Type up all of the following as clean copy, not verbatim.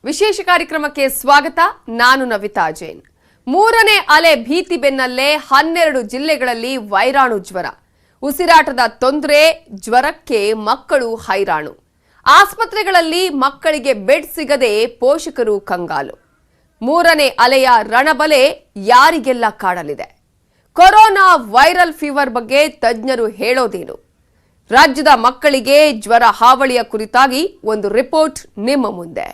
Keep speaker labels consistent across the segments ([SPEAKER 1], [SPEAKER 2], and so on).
[SPEAKER 1] ವಿಶೇಷ ಕಾರ್ಯಕ್ರಮಕ್ಕೆ ಸ್ವಾಗತ. ನಾನು ನವಿತಾ ಜೈನ್. ಮೂರನೇ ಅಲೆ ಭೀತಿ ಬೆನ್ನಲ್ಲೇ 12 ಜಿಲ್ಲೆಗಳಲ್ಲಿ ವೈರಾಣು ಜ್ವರ. ಉಸಿರಾಟದ ತೊಂದರೆ, ಜ್ವರಕ್ಕೆ ಮಕ್ಕಳು ಹೈರಾಣು. ಆಸ್ಪತ್ರೆಗಳಲ್ಲಿ ಮಕ್ಕಳಿಗೆ ಬೆಡ್ ಸಿಗದೆ ಪೋಷಕರು ಕಂಗಾಲು. ಮೂರನೇ ಅಲೆಯ ರಣಬಲೆ ಯಾರಿಗೆಲ್ಲ ಕಾಡಲಿದೆ? ಕೊರೋನಾ ವೈರಲ್ ಫೀವರ್ ಬಗ್ಗೆ ತಜ್ಞರು ಹೇಳೋದೇನು? ರಾಜ್ಯದ ಮಕ್ಕಳಿಗೆ ಜ್ವರ ಹಾವಳಿಯ ಕುರಿತಾಗಿ ಒಂದು ರಿಪೋರ್ಟ್ ನಿಮ್ಮ ಮುಂದೆ.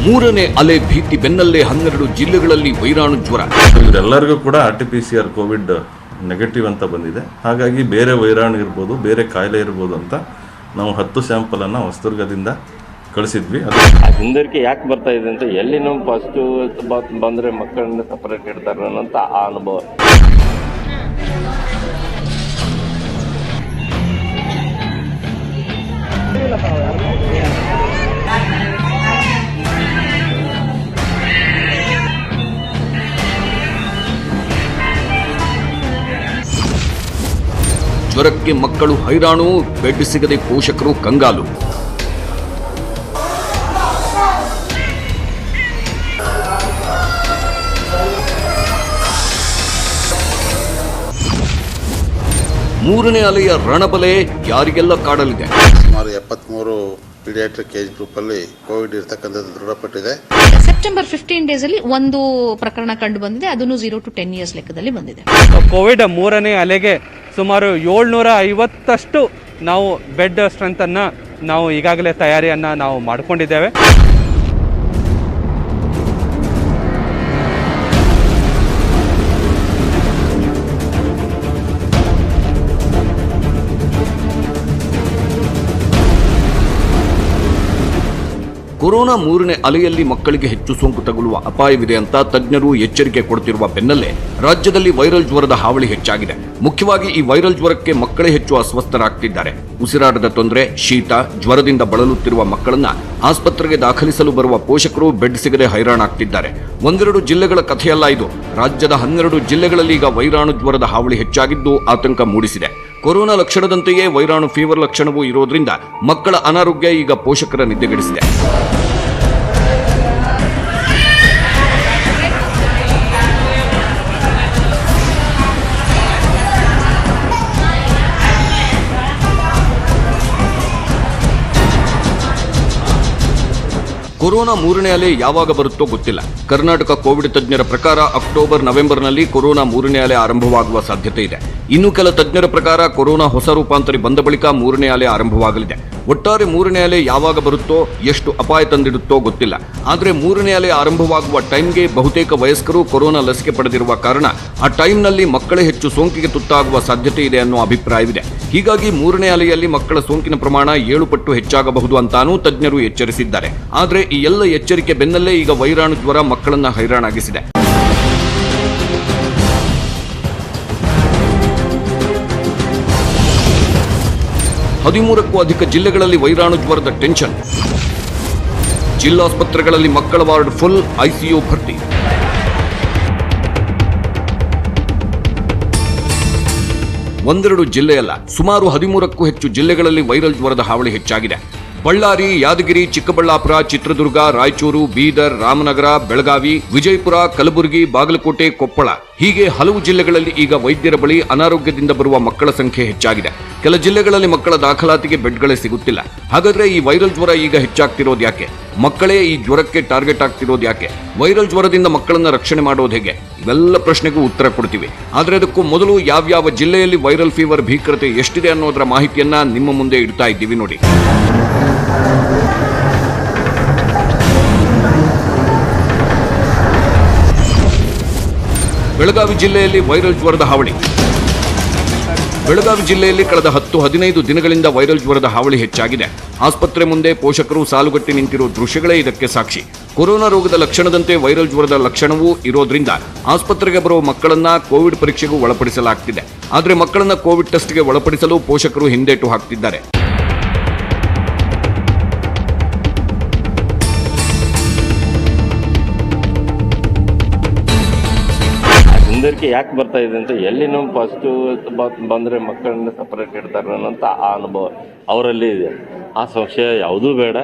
[SPEAKER 2] ಮೂರನೇ ಅಲೆ ಭೀತಿ ಬೆನ್ನಲ್ಲೇ 12 ಜಿಲ್ಲೆಗಳಲ್ಲಿ ವೈರಾಣು ಜ್ವರ.
[SPEAKER 3] ಇವರೆಲ್ಲರಿಗೂ ಕೂಡ RT-PCR ಕೋವಿಡ್ ನೆಗೆಟಿವ್ ಅಂತ ಬಂದಿದೆ. ಹಾಗಾಗಿ ಬೇರೆ ವೈರಾಣು ಇರ್ಬೋದು, ಬೇರೆ ಕಾಯಿಲೆ ಇರ್ಬೋದು ಅಂತ ನಾವು 10 ಸ್ಯಾಂಪಲನ್ನು ಹೊಸದುರ್ಗದಿಂದ ಕಳಿಸಿದ್ವಿ.
[SPEAKER 4] ಅದು ಹಿಂದರಿಕೆ ಯಾಕೆ ಬರ್ತಾ ಇದೆ ಅಂತ, ಎಲ್ಲಿ ನಾವು ಪಾಸಿಟಿವ್ ಬಂದರೆ ಮಕ್ಕಳನ್ನ ಸಪರೇಟ್ ಇಡ್ತಾರೆ ಅನ್ನೋಂಥ ಆ ಅನುಭವ.
[SPEAKER 2] ಜ್ವರಕ್ಕೆ ಮಕ್ಕಳು ಹೈರಾಣು, ಬೆಡ್ ಸಿಗದೆ ಪೋಷಕರು ಕಂಗಾಲು. ಮೂರನೇ ಅಲೆಯ ರಣಬಲೆ ಯಾರಿಗೆಲ್ಲ ಕಾಡಲಿದೆ?
[SPEAKER 5] ಸುಮಾರು 73 ಪೀಡಿಯಾಟ್ರಿಕ್ ಏಜ್ ಗ್ರೂಪ್ ಅಲ್ಲಿ ಕೋವಿಡ್ ಇರತಕ್ಕಂಥದ್ದು ದೃಢಪಟ್ಟಿದೆ.
[SPEAKER 6] ಸೆಪ್ಟೆಂಬರ್ 15 ಡೇಸ್ ಅಲ್ಲಿ ಒಂದು ಪ್ರಕರಣ ಕಂಡು ಬಂದಿದೆ. ಅದನ್ನು 0 to 10 years ಲೆಕ್ಕದಲ್ಲಿ ಬಂದಿದೆ.
[SPEAKER 7] ಕೋವಿಡ್ ಮೂರನೇ ಅಲೆಗೆ ಸುಮಾರು 750 ನಾವು ಬೆಡ್ ಸ್ಟ್ರೆಂತ್ ಅನ್ನ ನಾವು ಈಗಾಗಲೇ ತಯಾರಿಯನ್ನ ನಾವು ಮಾಡಿಕೊಂಡಿದ್ದೇವೆ.
[SPEAKER 2] ಕೊರೋನಾ ಮೂರನೇ ಅಲೆಯಲ್ಲಿ ಮಕ್ಕಳಿಗೆ ಹೆಚ್ಚು ಸೋಂಕು ತಗುಲುವ ಅಪಾಯವಿದೆ ಅಂತ ತಜ್ಞರು ಎಚ್ಚರಿಕೆ ಕೊಡುತ್ತಿರುವ ಬೆನ್ನಲ್ಲೇ ರಾಜ್ಯದಲ್ಲಿ ವೈರಲ್ ಜ್ವರದ ಹಾವಳಿ ಹೆಚ್ಚಾಗಿದೆ. ಮುಖ್ಯವಾಗಿ ಈ ವೈರಲ್ ಜ್ವರಕ್ಕೆ ಮಕ್ಕಳೇ ಹೆಚ್ಚು ಅಸ್ವಸ್ಥರಾಗ್ತಿದ್ದಾರೆ. ಉಸಿರಾಟದ ತೊಂದರೆ, ಶೀತ, ಜ್ವರದಿಂದ ಬಳಲುತ್ತಿರುವ ಮಕ್ಕಳನ್ನ ಆಸ್ಪತ್ರೆಗೆ ದಾಖಲಿಸಲು ಬರುವ ಪೋಷಕರು ಬೆಡ್ ಸಿಗದೆ ಹೈರಾಣಾಗ್ತಿದ್ದಾರೆ. 1-2 ಜಿಲ್ಲೆಗಳ ಕಥೆಯಲ್ಲ ಇದು. ರಾಜ್ಯದ 12 ಜಿಲ್ಲೆಗಳಲ್ಲಿ ಈಗ ವೈರಾಣು ಜ್ವರದ ಹಾವಳಿ ಹೆಚ್ಚಾಗಿದ್ದು ಆತಂಕ ಮೂಡಿಸಿದೆ. ಕೊರೋನಾ ಲಕ್ಷಣದಂತೆಯೇ ವೈರಾಣು ಫೀವರ್ ಲಕ್ಷಣವೂ ಇರೋದ್ರಿಂದ ಮಕ್ಕಳ ಅನಾರೋಗ್ಯ ಈಗ ಪೋಷಕರ ನಿದ್ದೆಗೆಡಿಸಿದೆ. ಕೊರೋನಾ ಮೂರನೇ ಅಲೆ ಯಾವಾಗ ಬರುತ್ತೋ ಗೊತ್ತಿಲ್ಲ. ಕರ್ನಾಟಕ ಕೋವಿಡ್ ತಜ್ಞರ ಪ್ರಕಾರ ಅಕ್ಟೋಬರ್ ನವೆಂಬರ್ನಲ್ಲಿ ಕೊರೋನಾ ಮೂರನೇ ಅಲೆ ಆರಂಭವಾಗುವ ಸಾಧ್ಯತೆ ಇದೆ. ಇನ್ನು ಕೆಲ ತಜ್ಞರ ಪ್ರಕಾರ ಕೊರೋನಾ ಹೊಸ ರೂಪಾಂತರಿ ಬಂದ ಬಳಿಕ ಮೂರನೇ ಅಲೆ ಆರಂಭವಾಗಲಿದೆ. ಒಟ್ಟಾರೆ ಮೂರನೇ ಅಲೆ ಯಾವಾಗ ಬರುತ್ತೋ, ಎಷ್ಟು ಅಪಾಯ ತಂದಿಡುತ್ತೋ ಗೊತ್ತಿಲ್ಲ. ಆದರೆ ಮೂರನೇ ಅಲೆ ಆರಂಭವಾಗುವ ಟೈಮ್ಗೆ ಬಹುತೇಕ ವಯಸ್ಕರು ಕೊರೋನಾ ಲಸಿಕೆ ಪಡೆದಿರುವ ಕಾರಣ ಆ ಟೈಮ್ನಲ್ಲಿ ಮಕ್ಕಳೇ ಹೆಚ್ಚು ಸೋಂಕಿಗೆ ತುತ್ತಾಗುವ ಸಾಧ್ಯತೆ ಇದೆ ಅನ್ನೋ ಅಭಿಪ್ರಾಯವಿದೆ. ಹೀಗಾಗಿ ಮೂರನೇ ಅಲೆಯಲ್ಲಿ ಮಕ್ಕಳ ಸೋಂಕಿನ ಪ್ರಮಾಣ 7 ಪಟ್ಟು ಹೆಚ್ಚಾಗಬಹುದು ಅಂತಾನೂ ತಜ್ಞರು ಎಚ್ಚರಿಸಿದ್ದಾರೆ. ಆದರೆ ಈ ಎಲ್ಲ ಎಚ್ಚರಿಕೆ ಬೆನ್ನಲ್ಲೇ ಈಗ ವೈರಾಣು ಜ್ವರ ಮಕ್ಕಳನ್ನ ಹೈರಾಣಾಗಿಸಿದೆ. ಹದಿಮೂರಕ್ಕೂ ಅಧಿಕ ಜಿಲ್ಲೆಗಳಲ್ಲಿ ವೈರಾಣು ಜ್ವರದ ಟೆನ್ಷನ್. ಜಿಲ್ಲಾಸ್ಪತ್ರೆಗಳಲ್ಲಿ ಮಕ್ಕಳ ವಾರ್ಡ್ ಫುಲ್, ICU ಭರ್ತಿ. ಒಂದೆರಡು ಜಿಲ್ಲೆಯಲ್ಲ, ಸುಮಾರು 13ಕ್ಕೂ ಹೆಚ್ಚು ಜಿಲ್ಲೆಗಳಲ್ಲಿ ವೈರಲ್ ಜ್ವರದ ಹಾವಳಿ ಹೆಚ್ಚಾಗಿದೆ. ಬಳ್ಳಾರಿ, ಯಾದಗಿರಿ, ಚಿಕ್ಕಬಳ್ಳಾಪುರ, ಚಿತ್ರದುರ್ಗ, ರಾಯಚೂರು, ಬೀದರ್, ರಾಮನಗರ, ಬೆಳಗಾವಿ, ವಿಜಯಪುರ, ಕಲಬುರಗಿ, ಬಾಗಲಕೋಟೆ, ಕೊಪ್ಪಳ ಹೀಗೆ ಹಲವು ಜಿಲ್ಲೆಗಳಲ್ಲಿ ಈಗ ವೈದ್ಯರ ಬಳಿ ಅನಾರೋಗ್ಯದಿಂದ ಬರುವ ಮಕ್ಕಳ ಸಂಖ್ಯೆ ಹೆಚ್ಚಾಗಿದೆ. ಕೆಲ ಜಿಲ್ಲೆಗಳಲ್ಲಿ ಮಕ್ಕಳ ದಾಖಲಾತಿಗೆ ಬೆಡ್ಗಳೇ ಸಿಗುತ್ತಿಲ್ಲ. ಹಾಗಾದ್ರೆ ಈ ವೈರಲ್ ಜ್ವರ ಈಗ ಹೆಚ್ಚಾಗ್ತಿರೋದು ಯಾಕೆ? ಮಕ್ಕಳೇ ಈ ಜ್ವರಕ್ಕೆ ಟಾರ್ಗೆಟ್ ಆಗ್ತಿರೋದು ಯಾಕೆ? ವೈರಲ್ ಜ್ವರದಿಂದ ಮಕ್ಕಳನ್ನ ರಕ್ಷಣೆ ಮಾಡೋದು ಹೇಗೆ? ಇವೆಲ್ಲ ಪ್ರಶ್ನೆಗೂ ಉತ್ತರ ಕೊಡ್ತೀವಿ. ಆದರೆ ಅದಕ್ಕೂ ಮೊದಲು ಯಾವ್ಯಾವ ಜಿಲ್ಲೆಯಲ್ಲಿ ವೈರಲ್ ಫೀವರ್ ಭೀಕರತೆ ಎಷ್ಟಿದೆ ಅನ್ನೋದರ ಮಾಹಿತಿಯನ್ನ ನಿಮ್ಮ ಮುಂದೆ ಇಡ್ತಾ ಇದ್ದೀವಿ ನೋಡಿ. ಬೆಳಗಾವಿ ಜಿಲ್ಲೆಯಲ್ಲಿ ವೈರಲ್ ಜ್ವರದ ಹಾವಳಿ. ಬೆಳಗಾವಿ ಜಿಲ್ಲೆಯಲ್ಲಿ ಕಳೆದ 10-15 ದಿನಗಳಿಂದ ವೈರಲ್ ಜ್ವರದ ಹಾವಳಿ ಹೆಚ್ಚಾಗಿದೆ. ಆಸ್ಪತ್ರೆ ಮುಂದೆ ಪೋಷಕರು ಸಾಲುಗಟ್ಟಿ ನಿಂತಿರೋ ದೃಶ್ಯಗಳೇ ಇದಕ್ಕೆ ಸಾಕ್ಷಿ. ಕೊರೋನಾ ರೋಗದ ಲಕ್ಷಣದಂತೆ ವೈರಲ್ ಜ್ವರದ ಲಕ್ಷಣವೂ ಇರೋದ್ರಿಂದ ಆಸ್ಪತ್ರೆಗೆ ಬರುವ ಮಕ್ಕಳನ್ನ ಕೋವಿಡ್ ಪರೀಕ್ಷೆಗೂ ಒಳಪಡಿಸಲಾಗ್ತಿದೆ. ಆದರೆ ಮಕ್ಕಳನ್ನ ಕೋವಿಡ್ ಟೆಸ್ಟ್ಗೆ ಒಳಪಡಿಸಲು ಪೋಷಕರು ಹಿಂದೇಟು ಹಾಕ್ತಿದ್ದಾರೆ.
[SPEAKER 4] ಹೆದರಿಕೆ ಯಾಕೆ ಬರ್ತಾ ಇದೆ ಅಂತ ಎಲ್ಲಿನೂ ಪಾಸಿಟಿವ್ ಬಂದರೆ ಮಕ್ಕಳನ್ನ ಸಪರೇಟ್ ಇಡ್ತಾರೆ ಅನ್ನೋಂಥ ಆ ಅನುಭವ ಅವರಲ್ಲಿ ಇದೆ. ಆ ಸಂಶಯ ಯಾವುದೂ ಬೇಡ.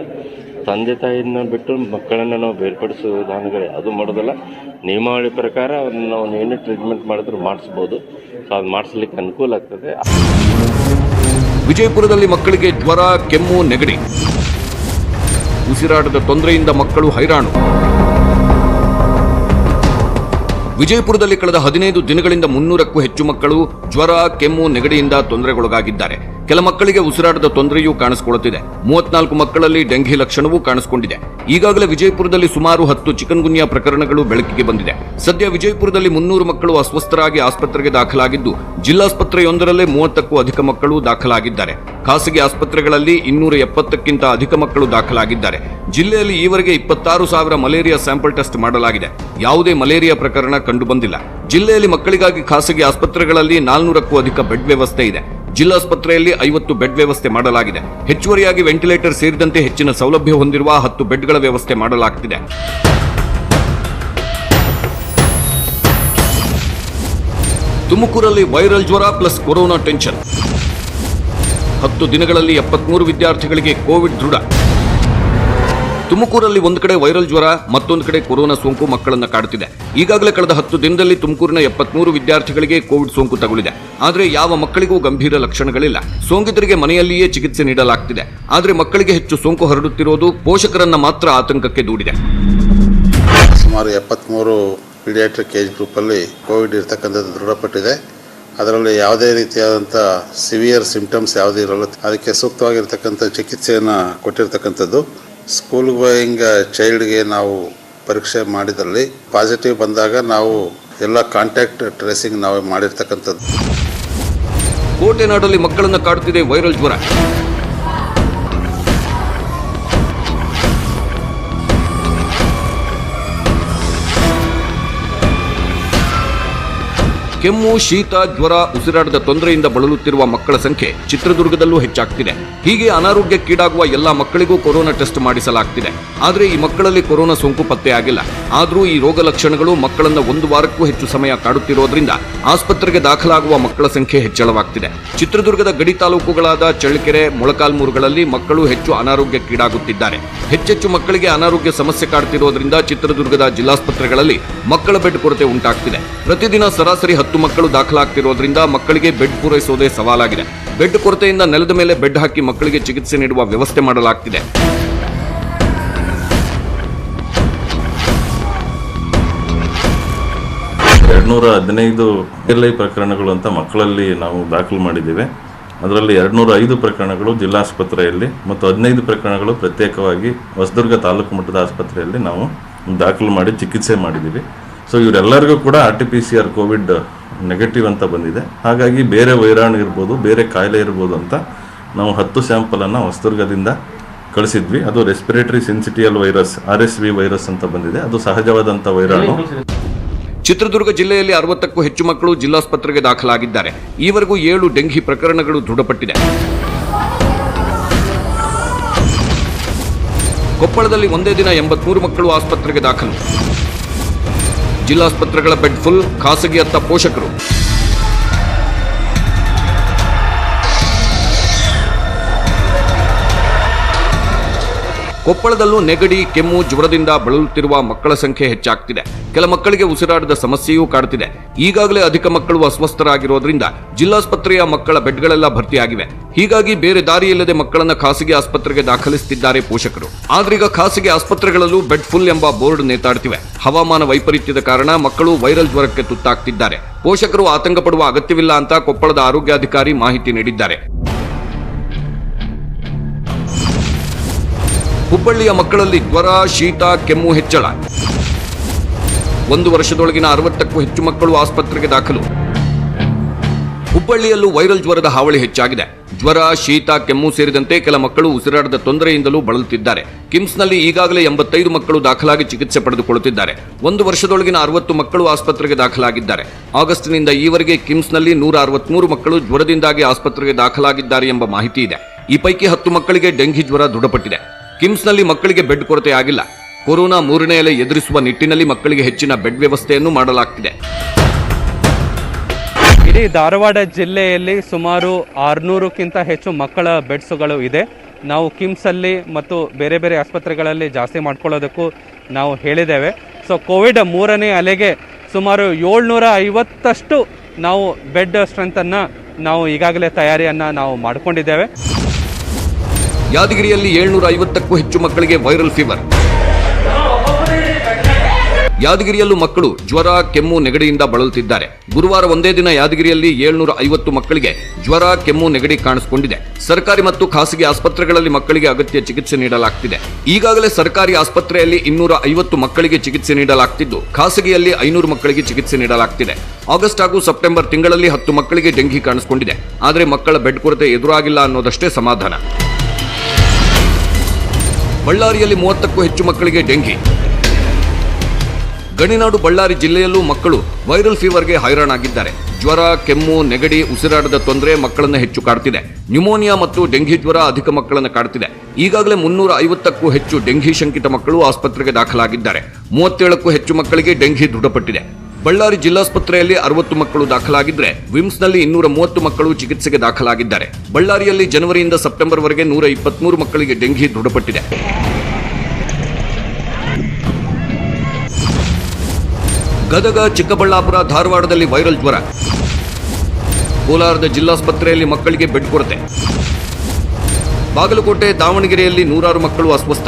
[SPEAKER 4] ತಂದೆ ತಾಯಿನ ಬಿಟ್ಟು ಮಕ್ಕಳನ್ನು ನಾವು ಬೇರ್ಪಡಿಸೋ ವಿಧಾನಗಳು ಯಾವುದೂ ಮಾಡೋದಿಲ್ಲ. ನಿಯಮಾವಳಿ ಪ್ರಕಾರ ಅವ್ರನ್ನ ನಾವು ಏನೇ ಟ್ರೀಟ್ಮೆಂಟ್ ಮಾಡಿದ್ರು ಮಾಡಿಸ್ಬೋದು. ಸೊ ಅದು ಮಾಡಿಸ್ಲಿಕ್ಕೆ ಅನುಕೂಲ ಆಗ್ತದೆ.
[SPEAKER 2] ವಿಜಯಪುರದಲ್ಲಿ ಮಕ್ಕಳಿಗೆ ಜ್ವರ, ಕೆಮ್ಮು, ನೆಗಡಿ, ಉಸಿರಾಟದ ತೊಂದರೆಯಿಂದ ಮಕ್ಕಳು ಹೈರಾಣು. ವಿಜಯಪುರದಲ್ಲಿ ಕಳೆದ 15 ದಿನಗಳಿಂದ 300ಕ್ಕೂ ಹೆಚ್ಚು ಮಕ್ಕಳು ಜ್ವರ, ಕೆಮ್ಮು, ನೆಗಡಿಯಿಂದ ತೊಂದರೆಗೊಳಗಾಗಿದ್ದಾರೆ. ಕೆಲ ಮಕ್ಕಳಿಗೆ ಉಸಿರಾಟದ ತೊಂದರೆಯೂ ಕಾಣಿಸಿಕೊಳ್ಳುತ್ತಿದೆ. 34 ಮಕ್ಕಳಲ್ಲಿ ಡೆಂಘಿ ಲಕ್ಷಣವೂ ಕಾಣಿಸಿಕೊಂಡಿದೆ. ಈಗಾಗಲೇ ವಿಜಯಪುರದಲ್ಲಿ ಸುಮಾರು 10 ಚಿಕನ್ಗುನ್ಯಾ ಪ್ರಕರಣಗಳು ಬೆಳಕಿಗೆ ಬಂದಿದೆ. ಸದ್ಯ ವಿಜಯಪುರದಲ್ಲಿ 300 ಮಕ್ಕಳು ಅಸ್ವಸ್ಥರಾಗಿ ಆಸ್ಪತ್ರೆಗೆ ದಾಖಲಾಗಿದ್ದು, ಜಿಲ್ಲಾಸ್ಪತ್ರೆಯೊಂದರಲ್ಲೇ 30ಕ್ಕೂ ಅಧಿಕ ಮಕ್ಕಳು ದಾಖಲಾಗಿದ್ದಾರೆ. ಖಾಸಗಿ ಆಸ್ಪತ್ರೆಗಳಲ್ಲಿ 270ಕ್ಕಿಂತ ಅಧಿಕ ಮಕ್ಕಳು ದಾಖಲಾಗಿದ್ದಾರೆ. ಜಿಲ್ಲೆಯಲ್ಲಿ ಈವರೆಗೆ 26,000 ಮಲೇರಿಯಾ ಸ್ಯಾಂಪಲ್ ಟೆಸ್ಟ್ ಮಾಡಲಾಗಿದೆ. ಯಾವುದೇ ಮಲೇರಿಯಾ ಪ್ರಕರಣ ಕಂಡುಬಂದಿಲ್ಲ. ಜಿಲ್ಲೆಯಲ್ಲಿ ಮಕ್ಕಳಿಗಾಗಿ ಖಾಸಗಿ ಆಸ್ಪತ್ರೆಗಳಲ್ಲಿ 400ಕ್ಕೂ ಅಧಿಕ ಬೆಡ್ ವ್ಯವಸ್ಥೆ ಇದೆ. ಜಿಲ್ಲಾಸ್ಪತ್ರೆಯಲ್ಲಿ 50 ಬೆಡ್ ವ್ಯವಸ್ಥೆ ಮಾಡಲಾಗಿದೆ. ಹೆಚ್ಚುವರಿಯಾಗಿ ವೆಂಟಿಲೇಟರ್ ಸೇರಿದಂತೆ ಹೆಚ್ಚಿನ ಸೌಲಭ್ಯ ಹೊಂದಿರುವ 10 ಬೆಡ್ಗಳ ವ್ಯವಸ್ಥೆ ಮಾಡಲಾಗುತ್ತಿದೆ. ತುಮಕೂರಲ್ಲಿ ವೈರಲ್ ಜ್ವರ ಪ್ಲಸ್ ಕೊರೋನಾ ಟೆನ್ಷನ್. 10 ದಿನಗಳಲ್ಲಿ 73 ವಿದ್ಯಾರ್ಥಿಗಳಿಗೆ ಕೋವಿಡ್ ದೃಢ. ತುಮಕೂರಲ್ಲಿ ಒಂದು ಕಡೆ ವೈರಲ್ ಜ್ವರ, ಮತ್ತೊಂದು ಕಡೆ ಕೊರೋನಾ ಸೋಂಕು ಮಕ್ಕಳನ್ನ ಕಾಡುತ್ತಿದೆ. ಈಗಾಗಲೇ ಕಳೆದ 10 ದಿನದಲ್ಲಿ ತುಮಕೂರಿನ 73 ವಿದ್ಯಾರ್ಥಿಗಳಿಗೆ ಕೋವಿಡ್ ಸೋಂಕು ತಗುಲಿದೆ. ಆದರೆ ಯಾವ ಮಕ್ಕಳಿಗೂ ಗಂಭೀರ ಲಕ್ಷಣಗಳಿಲ್ಲ. ಸೋಂಕಿತರಿಗೆ ಮನೆಯಲ್ಲಿಯೇ ಚಿಕಿತ್ಸೆ ನೀಡಲಾಗ್ತಿದೆ. ಆದರೆ ಮಕ್ಕಳಿಗೆ ಹೆಚ್ಚು ಸೋಂಕು ಹರಡುತ್ತಿರುವುದು ಪೋಷಕರನ್ನ ಮಾತ್ರ ಆತಂಕಕ್ಕೆ ದೂಡಿದೆ.
[SPEAKER 5] ಸುಮಾರು 73 ಪೀಡಿಯಾಟ್ರಿಕ್ ಏಜ್ ಗ್ರೂಪಲ್ಲಿ ಕೋವಿಡ್ ಇರ್ತಕ್ಕಂಥದ್ದು ದೃಢಪಟ್ಟಿದೆ. ಅದರಲ್ಲಿ ಯಾವುದೇ ರೀತಿಯಾದಂಥ ಸಿವಿಯರ್ ಸಿಂಪ್ಟಮ್ಸ್ ಯಾವುದೂ ಇರಲ್ಲ. ಅದಕ್ಕೆ ಸೂಕ್ತವಾಗಿರ್ತಕ್ಕಂಥ ಚಿಕಿತ್ಸೆಯನ್ನು ಕೊಟ್ಟಿರ್ತಕ್ಕಂಥದ್ದು. ಸ್ಕೂಲ್ ಗೋಯಿಂಗ್ ಚೈಲ್ಡ್ಗೆ ನಾವು ಪರೀಕ್ಷೆ ಮಾಡಿದಲ್ಲಿ ಪಾಸಿಟಿವ್ ಬಂದಾಗ ನಾವು ಎಲ್ಲ ಕಾಂಟ್ಯಾಕ್ಟ್ ಟ್ರೇಸಿಂಗ್ ನಾವು ಮಾಡಿರ್ತಕ್ಕಂಥದ್ದು.
[SPEAKER 2] ಕೋಟೆನಾಡಲ್ಲಿ ಮಕ್ಕಳನ್ನ ಕಾಡುತ್ತಿದೆ ವೈರಲ್ ಜ್ವರ. ಕೆಮ್ಮು, ಶೀತ, ಜ್ವರ, ಉಸಿರಾಟದ ತೊಂದರೆಯಿಂದ ಬಳಲುತ್ತಿರುವ ಮಕ್ಕಳ ಸಂಖ್ಯೆ ಚಿತ್ರದುರ್ಗದಲ್ಲೂ ಹೆಚ್ಚಾಗ್ತಿದೆ. ಹೀಗೆ ಅನಾರೋಗ್ಯಕ್ಕೀಡಾಗುವ ಎಲ್ಲಾ ಮಕ್ಕಳಿಗೂ ಕೊರೋನಾ ಟೆಸ್ಟ್ ಮಾಡಿಸಲಾಗ್ತಿದೆ. ಆದರೆ ಈ ಮಕ್ಕಳಲ್ಲಿ ಕೊರೋನಾ ಸೋಂಕು ಪತ್ತೆಯಾಗಿಲ್ಲ. ಆದರೂ ಈ ರೋಗ ಲಕ್ಷಣಗಳು ಮಕ್ಕಳನ್ನ 1 ವಾರಕ್ಕೂ ಹೆಚ್ಚು ಸಮಯ ಕಾಡುತ್ತಿರೋದ್ರಿಂದ ಆಸ್ಪತ್ರೆಗೆ ದಾಖಲಾಗುವ ಮಕ್ಕಳ ಸಂಖ್ಯೆ ಹೆಚ್ಚಳವಾಗ್ತಿದೆ. ಚಿತ್ರದುರ್ಗದ ಗಡಿ ತಾಲೂಕುಗಳಾದ ಚಳ್ಳಕೆರೆ, ಮೊಳಕಾಲ್ಮೂರುಗಳಲ್ಲಿ ಮಕ್ಕಳು ಹೆಚ್ಚು ಅನಾರೋಗ್ಯಕ್ಕೀಡಾಗುತ್ತಿದ್ದಾರೆ. ಹೆಚ್ಚೆಚ್ಚು ಮಕ್ಕಳಿಗೆ ಅನಾರೋಗ್ಯ ಸಮಸ್ಯೆ ಕಾಡುತ್ತಿರೋದ್ರಿಂದ ಚಿತ್ರದುರ್ಗದ ಜಿಲ್ಲಾಸ್ಪತ್ರೆಗಳಲ್ಲಿ ಮಕ್ಕಳ ಬೆಡ್ ಕೊರತೆ ಉಂಟಾಗ್ತಿದೆ. ಪ್ರತಿದಿನ ಸರಾಸರಿ 10 ಮಕ್ಕಳು ದಾಖಲಾಗ್ತಿರೋದ್ರಿಂದ ಮಕ್ಕಳಿಗೆ ಬೆಡ್ ಪೂರೈಸುವುದೇ ಸವಾಲಾಗಿದೆ. ಬೆಡ್ ಕೊರತೆಯಿಂದ ನೆಲದ ಮೇಲೆ ಬೆಡ್ ಹಾಕಿ ಮಕ್ಕಳಿಗೆ ಚಿಕಿತ್ಸೆ ನೀಡುವ ವ್ಯವಸ್ಥೆ ಮಾಡಲಾಗ್ತಿದೆ.
[SPEAKER 3] LI ಪ್ರಕರಣಗಳು ಅಂತ ಮಕ್ಕಳಲ್ಲಿ ನಾವು ದಾಖಲು ಮಾಡಿದ್ದೇವೆ. ಅದರಲ್ಲಿ 205 ಪ್ರಕರಣಗಳು ಜಿಲ್ಲಾಸ್ಪತ್ರೆಯಲ್ಲಿ ಮತ್ತು 15 ಪ್ರಕರಣಗಳು ಪ್ರತ್ಯೇಕವಾಗಿ ಹೊಸದುರ್ಗ ತಾಲೂಕು ಮಟ್ಟದ ಆಸ್ಪತ್ರೆಯಲ್ಲಿ ನಾವು ದಾಖಲು ಮಾಡಿ ಚಿಕಿತ್ಸೆ ಮಾಡಿದ್ದೀವಿ. ಸೊ ಇವರೆಲ್ಲರಿಗೂ ಕೂಡ RT-PCR ಕೋವಿಡ್ ನೆಗೆಟಿವ್ ಅಂತ ಬಂದಿದೆ. ಹಾಗಾಗಿ ಬೇರೆ ವೈರಾಣು ಇರ್ಬೋದು, ಬೇರೆ ಕಾಯಿಲೆ ಇರ್ಬೋದು ಅಂತ ನಾವು 10 ಸ್ಯಾಂಪಲನ್ನು ಹೊಸದುರ್ಗದಿಂದ ಕಳಿಸಿದ್ವಿ. ಅದು ರೆಸ್ಪಿರೇಟರಿ ಸಿನ್ಸಿಟಿಯಲ್ ವೈರಸ್ RSV ವೈರಸ್ ಅಂತ ಬಂದಿದೆ. ಅದು ಸಹಜವಾದಂಥ ವೈರಾಣು.
[SPEAKER 2] ಚಿತ್ರದುರ್ಗ ಜಿಲ್ಲೆಯಲ್ಲಿ 60ಕ್ಕೂ ಹೆಚ್ಚು ಮಕ್ಕಳು ಜಿಲ್ಲಾಸ್ಪತ್ರೆಗೆ ದಾಖಲಾಗಿದ್ದಾರೆ. ಈವರೆಗೂ 7 ಡೆಂಘಿ ಪ್ರಕರಣಗಳು ದೃಢಪಟ್ಟಿದೆ. ಕೊಪ್ಪಳದಲ್ಲಿ ಒಂದೇ ದಿನ 83 ಮಕ್ಕಳು ಆಸ್ಪತ್ರೆಗೆ ದಾಖಲು. ಜಿಲ್ಲಾಸ್ಪತ್ರೆಗಳ ಬೆಡ್ ಫುಲ್, ಖಾಸಗಿಯತ್ತ ಪೋಷಕರು. ಕೊಪ್ಪಳದಲ್ಲೂ ನೆಗಡಿ, ಕೆಮ್ಮು, ಜ್ವರದಿಂದ ಬಳಲುತ್ತಿರುವ ಮಕ್ಕಳ ಸಂಖ್ಯೆ ಹೆಚ್ಚಾಗ್ತಿದೆ. ಕೆಲ ಮಕ್ಕಳಿಗೆ ಉಸಿರಾಟದ ಸಮಸ್ಯೆಯೂ ಕಾಡುತ್ತಿದೆ. ಈಗಾಗಲೇ ಅಧಿಕ ಮಕ್ಕಳು ಅಸ್ವಸ್ಥರಾಗಿರೋದ್ರಿಂದ ಜಿಲ್ಲಾಸ್ಪತ್ರೆಯ ಮಕ್ಕಳ ಬೆಡ್ಗಳೆಲ್ಲ ಭರ್ತಿಯಾಗಿವೆ. ಹೀಗಾಗಿ ಬೇರೆ ದಾರಿಯಿಲ್ಲದೆ ಮಕ್ಕಳನ್ನ ಖಾಸಗಿ ಆಸ್ಪತ್ರೆಗೆ ದಾಖಲಿಸುತ್ತಿದ್ದಾರೆ ಪೋಷಕರು. ಆದ್ರೀಗ ಖಾಸಗಿ ಆಸ್ಪತ್ರೆಗಳಲ್ಲೂ ಬೆಡ್ ಫುಲ್ ಎಂಬ ಬೋರ್ಡ್ ನೇತಾಡ್ತಿವೆ. ಹವಾಮಾನ ವೈಪರೀತ್ಯದ ಕಾರಣ ಮಕ್ಕಳು ವೈರಲ್ ಜ್ವರಕ್ಕೆ ತುತ್ತಾಗ್ತಿದ್ದಾರೆ. ಪೋಷಕರು ಆತಂಕ ಪಡುವ ಅಗತ್ಯವಿಲ್ಲ ಅಂತ ಕೊಪ್ಪಳದ ಆರೋಗ್ಯಾಧಿಕಾರಿ ಮಾಹಿತಿ ನೀಡಿದ್ದಾರೆ. ಹುಬ್ಬಳ್ಳಿಯ ಮಕ್ಕಳಲ್ಲಿ ಜ್ವರ, ಶೀತ, ಕೆಮ್ಮು ಹೆಚ್ಚಳ. 1 ವರ್ಷದೊಳಗಿನ 60ಕ್ಕೂ ಹೆಚ್ಚು ಮಕ್ಕಳು ಆಸ್ಪತ್ರೆಗೆ ದಾಖಲು. ಹುಬ್ಬಳ್ಳಿಯಲ್ಲೂ ವೈರಲ್ ಜ್ವರದ ಹಾವಳಿ ಹೆಚ್ಚಾಗಿದೆ. ಜ್ವರ, ಶೀತ, ಕೆಮ್ಮು ಸೇರಿದಂತೆ ಕೆಲ ಮಕ್ಕಳು ಉಸಿರಾಟದ ತೊಂದರೆಯಿಂದಲೂ ಬಳಲುತ್ತಿದ್ದಾರೆ. ಕಿಮ್ಸ್ನಲ್ಲಿ ಈಗಾಗಲೇ 85 ಮಕ್ಕಳು ದಾಖಲಾಗಿ ಚಿಕಿತ್ಸೆ ಪಡೆದುಕೊಳ್ಳುತ್ತಿದ್ದಾರೆ. 1 ವರ್ಷದೊಳಗಿನ 60 ಮಕ್ಕಳು ಆಸ್ಪತ್ರೆಗೆ ದಾಖಲಾಗಿದ್ದಾರೆ. ಆಗಸ್ಟ್ನಿಂದ ಈವರೆಗೆ ಕಿಮ್ಸ್ನಲ್ಲಿ 163 ಮಕ್ಕಳು ಜ್ವರದಿಂದಾಗಿ ಆಸ್ಪತ್ರೆಗೆ ದಾಖಲಾಗಿದ್ದಾರೆ ಎಂಬ ಮಾಹಿತಿ ಇದೆ. ಈ ಪೈಕಿ 10 ಮಕ್ಕಳಿಗೆ ಡೆಂಘಿ ಜ್ವರ ದೃಢಪಟ್ಟಿದೆ. ಕಿಮ್ಸ್ನಲ್ಲಿ ಮಕ್ಕಳಿಗೆ ಬೆಡ್ ಕೊರತೆ ಆಗಿಲ್ಲ. ಕೊರೋನಾ 3ನೇ ಅಲೆ ಎದುರಿಸುವ ನಿಟ್ಟಿನಲ್ಲಿ ಮಕ್ಕಳಿಗೆ ಹೆಚ್ಚಿನ ಬೆಡ್ ವ್ಯವಸ್ಥೆಯನ್ನು ಮಾಡಲಾಗ್ತಿದೆ.
[SPEAKER 7] ಇಡೀ ಧಾರವಾಡ ಜಿಲ್ಲೆಯಲ್ಲಿ ಸುಮಾರು 600ಕ್ಕಿಂತ ಹೆಚ್ಚು ಮಕ್ಕಳ ಬೆಡ್ಸ್ಗಳು ಇದೆ. ನಾವು ಕಿಮ್ಸಲ್ಲಿ ಮತ್ತು ಬೇರೆ ಬೇರೆ ಆಸ್ಪತ್ರೆಗಳಲ್ಲಿ ಜಾಸ್ತಿ ಮಾಡ್ಕೊಳ್ಳೋದಕ್ಕೂ ನಾವು ಹೇಳಿದ್ದೇವೆ. ಸೊ ಕೋವಿಡ್ 3ನೇ ಅಲೆಗೆ ಸುಮಾರು 750 ನಾವು ಬೆಡ್ ಸ್ಟ್ರೆಂತನ್ನು ನಾವು ಈಗಾಗಲೇ ತಯಾರಿಯನ್ನು ನಾವು ಮಾಡಿಕೊಂಡಿದ್ದೇವೆ.
[SPEAKER 2] ಯಾದಗಿರಿಯಲ್ಲಿ 750ಕ್ಕೂ ಹೆಚ್ಚು ಮಕ್ಕಳಿಗೆ ವೈರಲ್ ಫೀವರ್. ಯಾದಗಿರಿಯಲ್ಲೂ ಮಕ್ಕಳು ಜ್ವರ, ಕೆಮ್ಮು, ನೆಗಡಿಯಿಂದ ಬಳಲುತ್ತಿದ್ದಾರೆ. ಗುರುವಾರ ಒಂದೇ ದಿನ ಯಾದಗಿರಿಯಲ್ಲಿ 750 ಮಕ್ಕಳಿಗೆ ಜ್ವರ, ಕೆಮ್ಮು, ನೆಗಡಿ ಕಾಣಿಸಿಕೊಂಡಿದೆ. ಸರ್ಕಾರಿ ಮತ್ತು ಖಾಸಗಿ ಆಸ್ಪತ್ರೆಗಳಲ್ಲಿ ಮಕ್ಕಳಿಗೆ ಅಗತ್ಯ ಚಿಕಿತ್ಸೆ ನೀಡಲಾಗ್ತಿದೆ. ಈಗಾಗಲೇ ಸರ್ಕಾರಿ ಆಸ್ಪತ್ರೆಯಲ್ಲಿ 250 ಮಕ್ಕಳಿಗೆ ಚಿಕಿತ್ಸೆ ನೀಡಲಾಗ್ತಿದ್ದು, ಖಾಸಗಿಯಲ್ಲಿ 500 ಮಕ್ಕಳಿಗೆ ಚಿಕಿತ್ಸೆ ನೀಡಲಾಗ್ತಿದೆ. ಆಗಸ್ಟ್ ಹಾಗೂ ಸೆಪ್ಟೆಂಬರ್ ತಿಂಗಳಲ್ಲಿ 10 ಮಕ್ಕಳಿಗೆ ಡೆಂಘಿ ಕಾಣಿಸಿಕೊಂಡಿದೆ. ಆದರೆ ಮಕ್ಕಳ ಬೆಡ್ ಕೊರತೆ ಎದುರಾಗಿಲ್ಲ ಅನ್ನೋದಷ್ಟೇ ಸಮಾಧಾನ. ಬಳ್ಳಾರಿಯಲ್ಲಿ 30ಕ್ಕೂ ಹೆಚ್ಚು ಮಕ್ಕಳಿಗೆ ಡೆಂಘಿ. ಗಣಿನಾಡು ಬಳ್ಳಾರಿ ಜಿಲ್ಲೆಯಲ್ಲೂ ಮಕ್ಕಳು ವೈರಲ್ ಫೀವರ್ಗೆ ಹೈರಾಣಾಗಿದ್ದಾರೆ. ಜ್ವರ, ಕೆಮ್ಮು, ನೆಗಡಿ, ಉಸಿರಾಟದ ತೊಂದರೆ ಮಕ್ಕಳನ್ನ ಹೆಚ್ಚು ಕಾಡ್ತಿದೆ. ನ್ಯೂಮೋನಿಯಾ ಮತ್ತು ಡೆಂಘಿ ಜ್ವರ ಅಧಿಕ ಮಕ್ಕಳನ್ನ ಕಾಡ್ತಿದೆ. ಈಗಾಗಲೇ 350ಕ್ಕೂ ಹೆಚ್ಚು ಡೆಂಘಿ ಶಂಕಿತ ಮಕ್ಕಳು ಆಸ್ಪತ್ರೆಗೆ ದಾಖಲಾಗಿದ್ದಾರೆ. 37ಕ್ಕೂ ಹೆಚ್ಚು ಮಕ್ಕಳಿಗೆ ಡೆಂಘಿ ದೃಢಪಟ್ಟಿದೆ. ಬಳ್ಳಾರಿ ಜಿಲ್ಲಾಸ್ಪತ್ರೆಯಲ್ಲಿ 60 ಮಕ್ಕಳು ದಾಖಲಾಗಿದ್ದರೆ ವಿಮ್ಸ್ನಲ್ಲಿ 230 ಮಕ್ಕಳು ಚಿಕಿತ್ಸೆಗೆ ದಾಖಲಾಗಿದ್ದಾರೆ. ಬಳ್ಳಾರಿಯಲ್ಲಿ ಜನವರಿಯಿಂದ ಸೆಪ್ಟೆಂಬರ್ವರೆಗೆ 123 ಮಕ್ಕಳಿಗೆ ಡೆಂಘಿ ದೃಢಪಟ್ಟಿದೆ. ಗದಗ, ಚಿಕ್ಕಬಳ್ಳಾಪುರ, ಧಾರವಾಡದಲ್ಲಿ ವೈರಲ್ ಜ್ವರ. ಕೋಲಾರದ ಜಿಲ್ಲಾಸ್ಪತ್ರೆಯಲ್ಲಿ ಮಕ್ಕಳಿಗೆ ಬೆಡ್ ಕೊರತೆ. ಬಾಗಲಕೋಟೆ, ದಾವಣಗೆರೆಯಲ್ಲಿ 100 ಮಕ್ಕಳು ಅಸ್ವಸ್ಥ.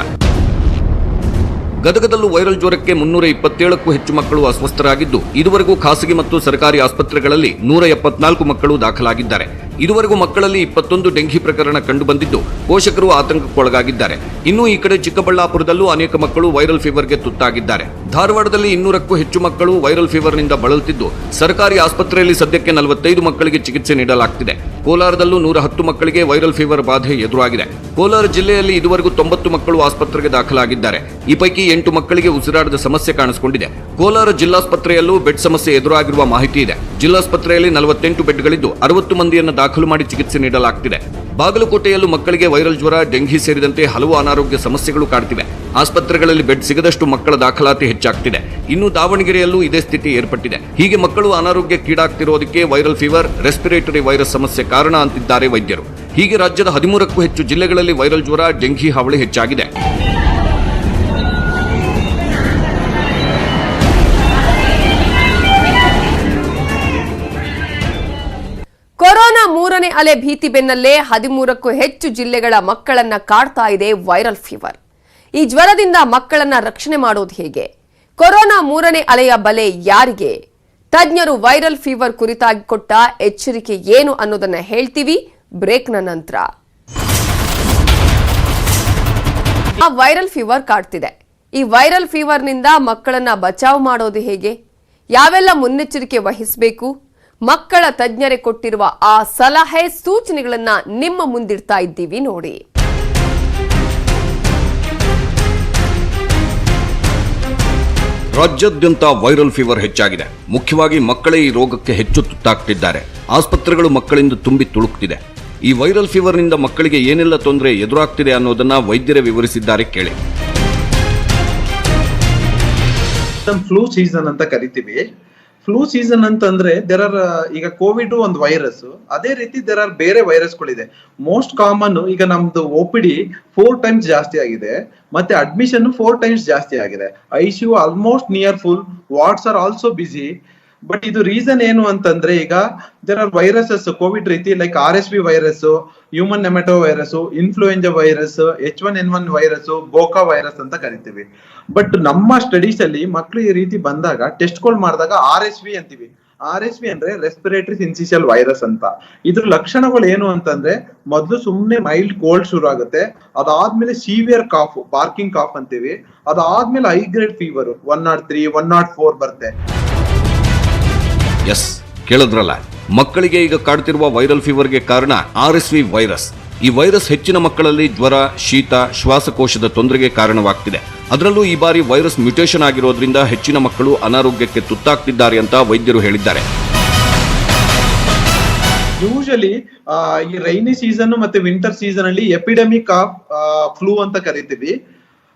[SPEAKER 2] ಗದಗದಲ್ಲೂ ವೈರಲ್ ಜ್ವರಕ್ಕೆ 327ಕ್ಕೂ ಹೆಚ್ಚು ಮಕ್ಕಳು ಅಸ್ವಸ್ಥರಾಗಿದ್ದು, ಇದುವರೆಗೂ ಖಾಸಗಿ ಮತ್ತು ಸರ್ಕಾರಿ ಆಸ್ಪತ್ರೆಗಳಲ್ಲಿ 174 ಮಕ್ಕಳು ದಾಖಲಾಗಿದ್ದಾರೆ. ಇದುವರೆಗೂ ಮಕ್ಕಳಲ್ಲಿ 21 ಡೆಂಘಿ ಪ್ರಕರಣ ಕಂಡುಬಂದಿದ್ದು, ಪೋಷಕರು ಆತಂಕಕ್ಕೊಳಗಾಗಿದ್ದಾರೆ. ಇನ್ನು ಈ ಕಡೆ ಚಿಕ್ಕಬಳ್ಳಾಪುರದಲ್ಲೂ ಅನೇಕ ಮಕ್ಕಳು ವೈರಲ್ ಫೀವರ್ಗೆ ತುತ್ತಾಗಿದ್ದಾರೆ. ಧಾರವಾಡದಲ್ಲಿ 200ಕ್ಕೂ ಹೆಚ್ಚು ಮಕ್ಕಳು ವೈರಲ್ ಫೀವರ್ನಿಂದ ಬಳಲುತ್ತಿದ್ದು, ಸರ್ಕಾರಿ ಆಸ್ಪತ್ರೆಯಲ್ಲಿ ಸದ್ಯಕ್ಕೆ 45 ಮಕ್ಕಳಿಗೆ ಚಿಕಿತ್ಸೆ ನೀಡಲಾಗ್ತಿದೆ. ಕೋಲಾರದಲ್ಲೂ 110 ಮಕ್ಕಳಿಗೆ ವೈರಲ್ ಫೀವರ್ ಬಾಧೆ ಎದುರಾಗಿದೆ. ಕೋಲಾರ ಜಿಲ್ಲೆಯಲ್ಲಿ ಇದುವರೆಗೂ 90 ಮಕ್ಕಳು ಆಸ್ಪತ್ರೆಗೆ ದಾಖಲಾಗಿದ್ದಾರೆ. ಈ ಪೈಕಿ 8 ಮಕ್ಕಳಿಗೆ ಉಸಿರಾಟದ ಸಮಸ್ಯೆ ಕಾಣಿಸಿಕೊಂಡಿದೆ. ಕೋಲಾರ ಜಿಲ್ಲಾಸ್ಪತ್ರೆಯಲ್ಲೂ ಬೆಡ್ ಸಮಸ್ಯೆ ಎದುರಾಗಿರುವ ಮಾಹಿತಿ ಇದೆ. ಜಿಲ್ಲಾಸ್ಪತ್ರೆಯಲ್ಲಿ 48 ಬೆಡ್ಗಳಿದ್ದು 60 ಮಂದಿಯನ್ನು ದಾಖಲು ಮಾಡಿ ಚಿಕಿತ್ಸೆ ನೀಡಲಾಗ್ತಿದೆ. ಬಾಗಲಕೋಟೆಯಲ್ಲೂ ಮಕ್ಕಳಿಗೆ ವೈರಲ್ ಜ್ವರ, ಡೆಂಘಿ ಸೇರಿದಂತೆ ಹಲವು ಅನಾರೋಗ್ಯ ಸಮಸ್ಯೆಗಳು ಕಾಡ್ತಿವೆ. ಆಸ್ಪತ್ರೆಗಳಲ್ಲಿ ಬೆಡ್ ಸಿಗದಷ್ಟು ಮಕ್ಕಳ ದಾಖಲಾತಿ ಹೆಚ್ಚಾಗ್ತಿದೆ. ಇನ್ನು ದಾವಣಗೆರೆಯಲ್ಲೂ ಇದೇ ಸ್ಥಿತಿ ಏರ್ಪಟ್ಟಿದೆ. ಹೀಗೆ ಮಕ್ಕಳು ಅನಾರೋಗ್ಯಕ್ಕೀಡಾಗ್ತಿರೋದಕ್ಕೆ ವೈರಲ್ ಫೀವರ್, ರೆಸ್ಪಿರೇಟರಿ ವೈರಸ್ ಸಮಸ್ಯೆ ಕಾರಣ ಅಂತಿದ್ದಾರೆ ವೈದ್ಯರು. ಹೀಗೆ ರಾಜ್ಯದ 13ಕ್ಕೂ ಹೆಚ್ಚು ಜಿಲ್ಲೆಗಳಲ್ಲಿ ವೈರಲ್ ಜ್ವರ, ಡೆಂಘಿ ಹಾವಳಿ ಹೆಚ್ಚಾಗಿದೆ.
[SPEAKER 1] ಕೊರೋನಾ 3ನೇ ಅಲೆ ಭೀತಿ ಬೆನ್ನಲ್ಲೇ 13ಕ್ಕೂ ಹೆಚ್ಚು ಜಿಲ್ಲೆಗಳ ಮಕ್ಕಳನ್ನ ಕಾಡ್ತಾ ಇದೆ ವೈರಲ್ ಫೀವರ್. ಈ ಜ್ವರದಿಂದ ಮಕ್ಕಳನ್ನ ರಕ್ಷಣೆ ಮಾಡೋದು ಹೇಗೆ? ಕೊರೋನಾ 3ನೇ ಅಲೆಯ ಬಲೆ ಯಾರಿಗೆ? ತಜ್ಞರು ವೈರಲ್ ಫೀವರ್ ಕುರಿತಾಗಿ ಕೊಟ್ಟ ಎಚ್ಚರಿಕೆ ಏನು ಅನ್ನೋದನ್ನ ಹೇಳ್ತೀವಿ ಬ್ರೇಕ್ನ ನಂತರ. ವೈರಲ್ ಫೀವರ್ ಕಾಡ್ತಿದೆ. ಈ ವೈರಲ್ ಫೀವರ್ನಿಂದ ಮಕ್ಕಳನ್ನ ಬಚಾವ್ ಮಾಡೋದು ಹೇಗೆ? ಯಾವೆಲ್ಲ ಮುನ್ನೆಚ್ಚರಿಕೆ ವಹಿಸಬೇಕು? ಮಕ್ಕಳ ತಜ್ಞರೇ ಕೊಟ್ಟಿರುವ ಆ ಸಲಹೆ ಸೂಚನೆಗಳನ್ನ ನಿಮ್ಮ ಮುಂದಿಡ್ತಾ ಇದ್ದೀವಿ ನೋಡಿ.
[SPEAKER 2] ರಾಜ್ಯಾದ್ಯಂತ ವೈರಲ್ ಫೀವರ್ ಹೆಚ್ಚಾಗಿದೆ. ಮುಖ್ಯವಾಗಿ ಮಕ್ಕಳೇ ಈ ರೋಗಕ್ಕೆ ಹೆಚ್ಚು ತುತ್ತಾಗ್ತಿದ್ದಾರೆ. ಆಸ್ಪತ್ರೆಗಳು ಮಕ್ಕಳಿಂದ ತುಂಬಿ ತುಳುಕ್ತಿದೆ. ಈ ವೈರಲ್ ಫೀವರ್ನಿಂದ ಮಕ್ಕಳಿಗೆ ಏನೆಲ್ಲ ತೊಂದರೆ ಎದುರಾಗ್ತಿದೆ ಅನ್ನೋದನ್ನ ವೈದ್ಯರೇ ವಿವರಿಸಿದ್ದಾರೆ, ಕೇಳಿ.
[SPEAKER 8] ಫ್ಲೂ ಸೀಸನ್ ಅಂತ ಕರಿತೀವಿ. ಫ್ಲೂ ಸೀಸನ್ ಅಂತಂದ್ರೆ ಈಗ ಕೋವಿಡ್ ಒಂದು ವೈರಸ್, ಅದೇ ರೀತಿ ಬೇರೆ ವೈರಸ್ಗಳಿದೆ. ಮೋಸ್ಟ್ ಕಾಮನ್ ಈಗ ನಮ್ದು OPD 4 ಟೈಮ್ಸ್ ಜಾಸ್ತಿ ಆಗಿದೆ, ಮತ್ತೆ ಅಡ್ಮಿಷನ್ 4 ಟೈಮ್ಸ್ ಜಾಸ್ತಿ ಆಗಿದೆ. ICU almost near full, wards are also busy. But ಇದು ರೀಸನ್ ಏನು ಅಂತಂದ್ರೆ, ಈಗ ವೈರಸಸ್ ಕೋವಿಡ್ ರೀತಿ ಲೈಕ್ RSV ವೈರಸ್, ಹ್ಯೂಮನ್ ನೆಮೆಟೋ virus, influenza virus, H1N1 virus, boca virus ಅಂತ ಕರಿತೀವಿ. ಬಟ್ ನಮ್ಮ ಸ್ಟಡೀಸ್ ಅಲ್ಲಿ ಮಕ್ಕಳು ಈ ರೀತಿ ಬಂದಾಗ ಟೆಸ್ಟ್ಗಳು ಮಾಡಿದಾಗ RSV ಅಂತೀವಿ. RSV ಅಂದ್ರೆ ರೆಸ್ಪಿರೇಟರಿ ಸಿನ್ಸಿಷಿಯಲ್ ವೈರಸ್ ಅಂತ. ಇದ್ರ ಲಕ್ಷಣಗಳು ಏನು ಅಂತಂದ್ರೆ, ಮೊದಲು ಸುಮ್ನೆ ಮೈಲ್ಡ್ ಕೋಲ್ಡ್ ಶುರು ಆಗುತ್ತೆ, ಅದಾದ್ಮೇಲೆ ಸಿವಿಯರ್ ಕಾಫ್, ಬಾರ್ಕಿಂಗ್ ಕಾಫ್ ಅಂತೀವಿ, ಅದಾದ್ಮೇಲೆ ಹೈ ಗ್ರೇಡ್ ಫೀವರ್ 103, 104 ಬರುತ್ತೆ.
[SPEAKER 2] ಎಸ್, ಕೇಳಿದ್ರಲ್ಲ, ಮಕ್ಕಳಿಗೆ ಈಗ ಕಾಡ್ತಿರುವ ವೈರಲ್ ಫೀವರ್ಗೆ ಕಾರಣ RSV ವೈರಸ್. ಈ ವೈರಸ್ ಹೆಚ್ಚಿನ ಮಕ್ಕಳಲ್ಲಿ ಜ್ವರ, ಶೀತ, ಶ್ವಾಸಕೋಶದ ತೊಂದರೆಗೆ ಕಾರಣವಾಗ್ತಿದೆ. ಅದರಲ್ಲೂ ಈ ಬಾರಿ ವೈರಸ್ ಮ್ಯೂಟೇಷನ್ ಆಗಿರೋದ್ರಿಂದ ಹೆಚ್ಚಿನ ಮಕ್ಕಳು ಅನಾರೋಗ್ಯಕ್ಕೆ ತುತ್ತಾಗ್ತಿದ್ದಾರೆ ಅಂತ ವೈದ್ಯರು ಹೇಳಿದ್ದಾರೆ.
[SPEAKER 8] ಯೂಶಲಿ ಈ ರೈನಿ ಸೀಸನ್ ಮತ್ತೆ ವಿಂಟರ್ ಸೀಸನ್ ಅಲ್ಲಿ ಎಪಿಡೆಮಿಕ್ ಆಫ್ ಫ್ಲೂ ಅಂತ ಕರಿತೀವಿ.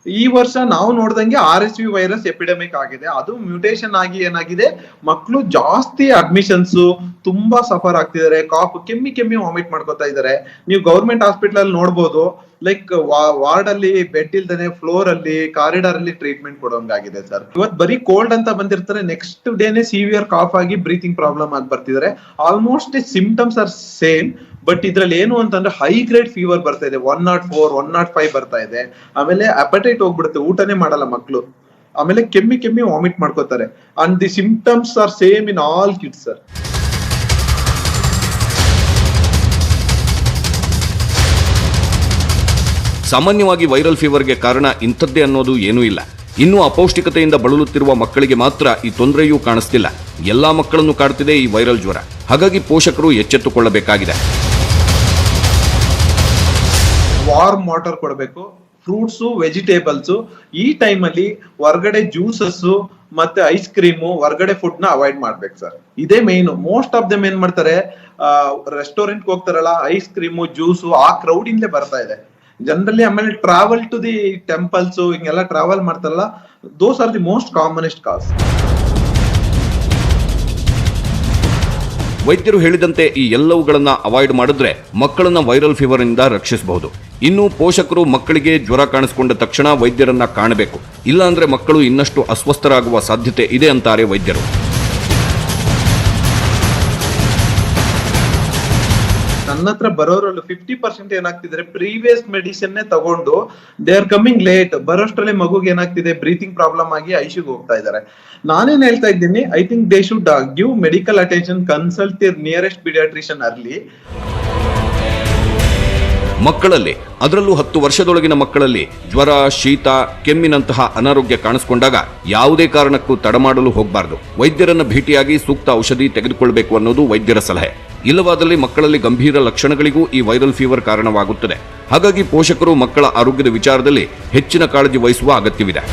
[SPEAKER 8] ಈ ವರ್ಷ ನಾವು ನೋಡ್ದಂಗೆ RSV ವೈರಸ್ ಎಪಿಡೆಮಿಕ್ ಆಗಿದೆ. ಅದು ಮ್ಯೂಟೇಷನ್ ಆಗಿ ಏನಾಗಿದೆ, ಮಕ್ಕಳು ಜಾಸ್ತಿ ಅಡ್ಮಿಷನ್ಸ್, ತುಂಬಾ ಸಫರ್ ಆಗ್ತಿದ್ದಾರೆ. ಕಾಫ್, ಕೆಮ್ಮಿ ವಾಮಿಟ್ ಮಾಡ್ಕೊತಾ ಇದ್ದಾರೆ. ನೀವು ಗೌರ್ಮೆಂಟ್ ಹಾಸ್ಪಿಟಲ್ ಅಲ್ಲಿ ನೋಡ್ಬೋದು, ಲೈಕ್ ವಾರ್ಡ್ ಅಲ್ಲಿ ಬೆಡ್ ಇಲ್ದೇನೆ ಫ್ಲೋರ್ ಅಲ್ಲಿ ಕಾರಿಡಾರ್ ಅಲ್ಲಿ ಟ್ರೀಟ್ಮೆಂಟ್ ಕೊಡೋಂಗಾಗಿದೆ ಸರ್. ಇವತ್ ಬರೀ ಕೋಲ್ಡ್ ಅಂತ ಬಂದಿರ್ತಾರೆ, ನೆಕ್ಸ್ಟ್ ಡೇನೆ ಸಿವಿಯರ್ ಕಾಫ್ ಆಗಿ ಬ್ರೀತಿಂಗ್ ಪ್ರಾಬ್ಲಮ್ ಆಗಿ ಬರ್ತಿದ್ದಾರೆ. Almost symptoms are same, but ಇದ್ರಲ್ಲಿ ಏನು ಅಂತಂದ್ರೆ ಹೈ ಗ್ರೇಡ್ ಫೀವರ್ ಬರ್ತಾ ಇದೆ, 104, 105 ಬರ್ತಾ ಇದೆ. ಆಮೇಲೆ ಅಪಟೈಟ್ ಹೋಗ್ಬಿಡುತ್ತೆ, ಊಟನೇ ಮಾಡಲ್ಲ ಮಕ್ಕಳು. ಆಮೇಲೆ ಕೆಮ್ಮಿ ವಾಮಿಟ್ ಮಾಡ್ಕೋತಾರೆ. And the symptoms are same in all kids sir.
[SPEAKER 2] ಸಾಮಾನ್ಯವಾಗಿ ವೈರಲ್ ಫೀವರ್ಗೆ ಕಾರಣ ಇಂಥದ್ದೇ ಅನ್ನೋದು ಏನೂ ಇಲ್ಲ. ಇನ್ನೂ ಅಪೌಷ್ಟಿಕತೆಯಿಂದ ಬಳಲುತ್ತಿರುವ ಮಕ್ಕಳಿಗೆ ಮಾತ್ರ ಈ ತೊಂದರೆಯೂ ಕಾಣಿಸ್ತಿಲ್ಲ. ಎಲ್ಲಾ ಮಕ್ಕಳನ್ನು ಕಾಡ್ತಿದೆ ಈ ವೈರಲ್ ಜ್ವರ. ಹಾಗಾಗಿ ಪೋಷಕರು ಎಚ್ಚೆತ್ತುಕೊಳ್ಳಬೇಕಾಗಿದೆ.
[SPEAKER 8] ವಾರ್ಮ್ ವಾಟರ್ ಕೊಡಬೇಕು, ಫ್ರೂಟ್ಸ್, ವೆಜಿಟೇಬಲ್ಸ್. ಈ ಟೈಮ್ ಅಲ್ಲಿ ಹೊರಗಡೆ ಜ್ಯೂಸಸ್ ಮತ್ತೆ ಐಸ್ ಕ್ರೀಮು, ಹೊರಗಡೆ ಫುಡ್ ನ ಅವಾಯ್ಡ್ ಮಾಡ್ಬೇಕು ಸರ್. ಇದೇ ಮೇನ್. ಮೋಸ್ಟ್ ಆಫ್ ದಮ್ ಏನ್ ಮಾಡ್ತಾರೆ, ರೆಸ್ಟೋರೆಂಟ್ ಹೋಗ್ತಾರಲ್ಲ, ಐಸ್ ಕ್ರೀಮು, ಜ್ಯೂಸು ಆ ಕ್ರೌಡ್ ಇಂದಲೇ ಬರ್ತಾ ಇದೆ ಜನರಲಿ. ಆಮೇಲೆ ಟ್ರಾವೆಲ್ ಟು ದಿ ಟೆಂಪಲ್ಸ್, ಹಿಂಗೆಲ್ಲ ಟ್ರಾವೆಲ್ ಮಾಡ್ತಾರಲ್ಲ, those are the most commonest cause.
[SPEAKER 2] ವೈದ್ಯರು ಹೇಳಿದಂತೆ ಈ ಎಲ್ಲವುಗಳನ್ನ ಅವಾಯ್ಡ್ ಮಾಡಿದ್ರೆ ಮಕ್ಕಳನ್ನ ವೈರಲ್ ಫೀವರ್ ನಿಂದ ರಕ್ಷಿಸಬಹುದು. ಇನ್ನು ಪೋಷಕರು ಮಕ್ಕಳಿಗೆ ಜ್ವರ ಕಾಣಿಸಿಕೊಂಡ ತಕ್ಷಣ ವೈದ್ಯರನ್ನ ಕಾಣಬೇಕು. ಇಲ್ಲಾಂದ್ರೆ ಮಕ್ಕಳು ಇನ್ನಷ್ಟು ಅಸ್ವಸ್ಥರಾಗುವ ಸಾಧ್ಯತೆ ಇದೆ ಅಂತಾರೆ ವೈದ್ಯರು.
[SPEAKER 8] ನನ್ನ ಹತ್ರ ಬರೋರಲ್ಲಿ 50% ಏನಾಗ್ತಿದ್ರೆ ಪ್ರೀವಿಯಸ್ ಮೆಡಿಸಿನ್ ತಗೊಂಡು ದೇ ಆರ್ ಕಮಿಂಗ್ ಲೇಟ್. ಬರೋಷ್ಟ್ರಲ್ಲಿ ಮಗುಗೆ ಏನಾಗ್ತಿದೆ, ಬ್ರೀತಿಂಗ್ ಪ್ರಾಬ್ಲಮ್ ಆಗಿ ಐಸಿಯುಗೆ ಹೋಗ್ತಾ ಇದ್ದಾರೆ. ನಾನೇನ್ ಹೇಳ್ತಾ ಇದ್ದೀನಿ, I think they should give medical attention, consult the nearest paediatrician early.
[SPEAKER 2] ಮಕ್ಕಳಲ್ಲಿ, ಅದರಲ್ಲೂ 10 ವರ್ಷದೊಳಗಿನ ಮಕ್ಕಳಲ್ಲಿ ಜ್ವರ, ಶೀತ, ಕೆಮ್ಮಿನಂತಹ ಅನಾರೋಗ್ಯ ಕಾಣಿಸಿಕೊಂಡಾಗ ಯಾವುದೇ ಕಾರಣಕ್ಕೂ ತಡಮಾಡಲು ಹೋಗಬಾರದು. ವೈದ್ಯರನ್ನ ಭೇಟಿಯಾಗಿ ಸೂಕ್ತ ಔಷಧಿ ತೆಗೆದುಕೊಳ್ಳಬೇಕು ಅನ್ನೋದು ವೈದ್ಯರ ಸಲಹೆ. ಇಲ್ಲವಾದಲ್ಲಿ ಮಕ್ಕಳಲ್ಲಿ ಗಂಭೀರ ಲಕ್ಷಣಗಳಿಗೂ ಈ ವೈರಲ್ ಫೀವರ್ ಕಾರಣವಾಗುತ್ತದೆ. ಹಾಗಾಗಿ ಪೋಷಕರು ಮಕ್ಕಳ ಆರೋಗ್ಯದ ವಿಚಾರದಲ್ಲಿ ಹೆಚ್ಚಿನ ಕಾಳಜಿ ವಹಿಸುವ ಅಗತ್ಯವಿದೆ.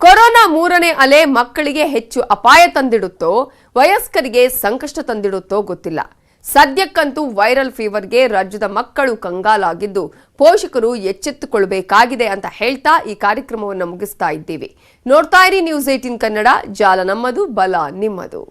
[SPEAKER 1] ಕೊರೋನಾ 3ನೇ ಅಲೆ ಮಕ್ಕಳಿಗೆ ಹೆಚ್ಚು ಅಪಾಯ ತಂದಿಡುತ್ತೋ ವಯಸ್ಕರಿಗೆ ಸಂಕಷ್ಟ ತಂದಿಡುತ್ತೋ ಗೊತ್ತಿಲ್ಲ. ಸದ್ಯಕ್ಕಂತೂ ವೈರಲ್ ಫೀವರ್ಗೆ ರಾಜ್ಯದ ಮಕ್ಕಳು ಕಂಗಾಲಾಗಿದ್ದು ಪೋಷಕರು ಎಚ್ಚೆತ್ತುಕೊಳ್ಳಬೇಕಾಗಿದೆ ಅಂತ ಹೇಳ್ತಾ ಈ ಕಾರ್ಯಕ್ರಮವನ್ನು ಮುಗಿಸ್ತಾ ಇದ್ದೀವಿ. ನೋಡ್ತಾ ಇರಿ ನ್ಯೂಸ್ 18 ಕನ್ನಡ. ಜಾಲ ನಮ್ಮದು, ಬಲ ನಿಮ್ಮದು.